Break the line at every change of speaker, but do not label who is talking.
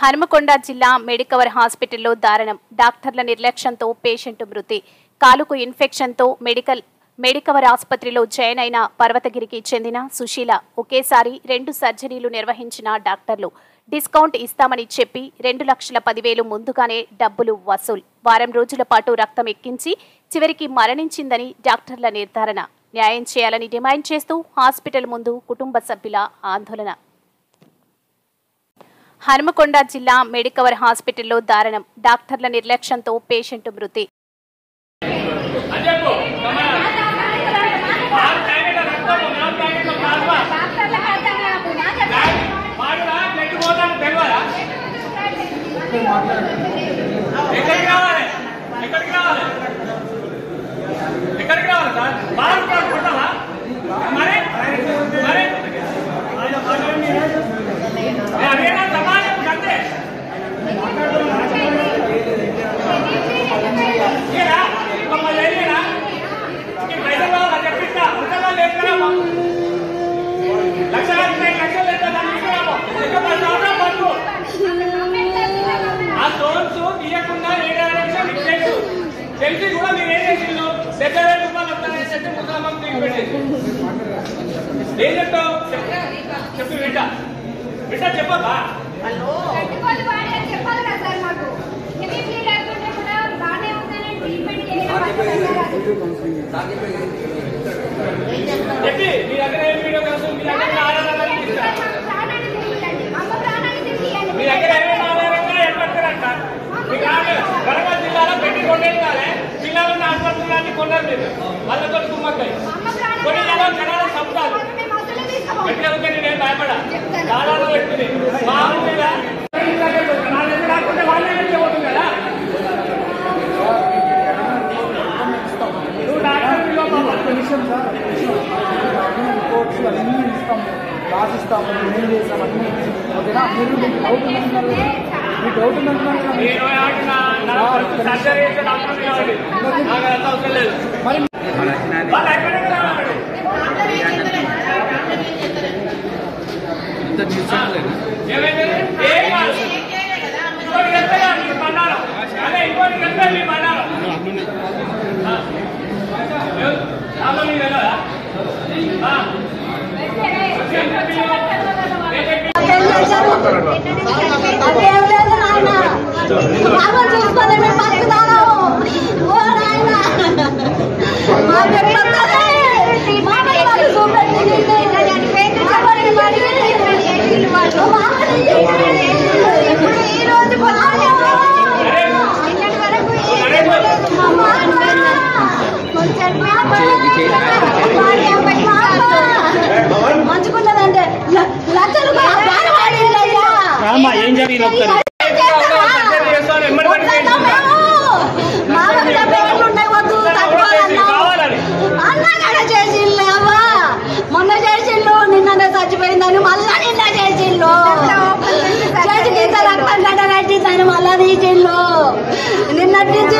హనుమకొండ జిల్లా మెడికవర్ హాస్పిటల్లో దారుణం. డాక్టర్ల నిర్లక్ష్యంతో పేషెంట్ మృతి. కాలుకు ఇన్ఫెక్షన్తో మెడికవర్ ఆసుపత్రిలో జాయిన్ అయిన పర్వతగిరికి చెందిన సుశీల ఒకేసారి 2 సర్జరీలు నిర్వహించిన డాక్టర్లు డిస్కౌంట్ ఇస్తామని చెప్పి 2,10,000 ముందుగానే డబ్బులు వసూలు. వారం రోజుల పాటు రక్తం ఎక్కించి చివరికి మరణించిందని డాక్టర్ల నిర్ధారణ. న్యాయం చేయాలని డిమాండ్ చేస్తూ హాస్పిటల్ ముందు కుటుంబ సభ్యుల ఆందోళన. హనుమకొండ జిల్లా మెడికవర్ హాస్పిటల్లో దారుణం. డాక్టర్ల నిర్లక్ష్యంతో పేషెంట్ మృతి.
నిన్నటి నుంచి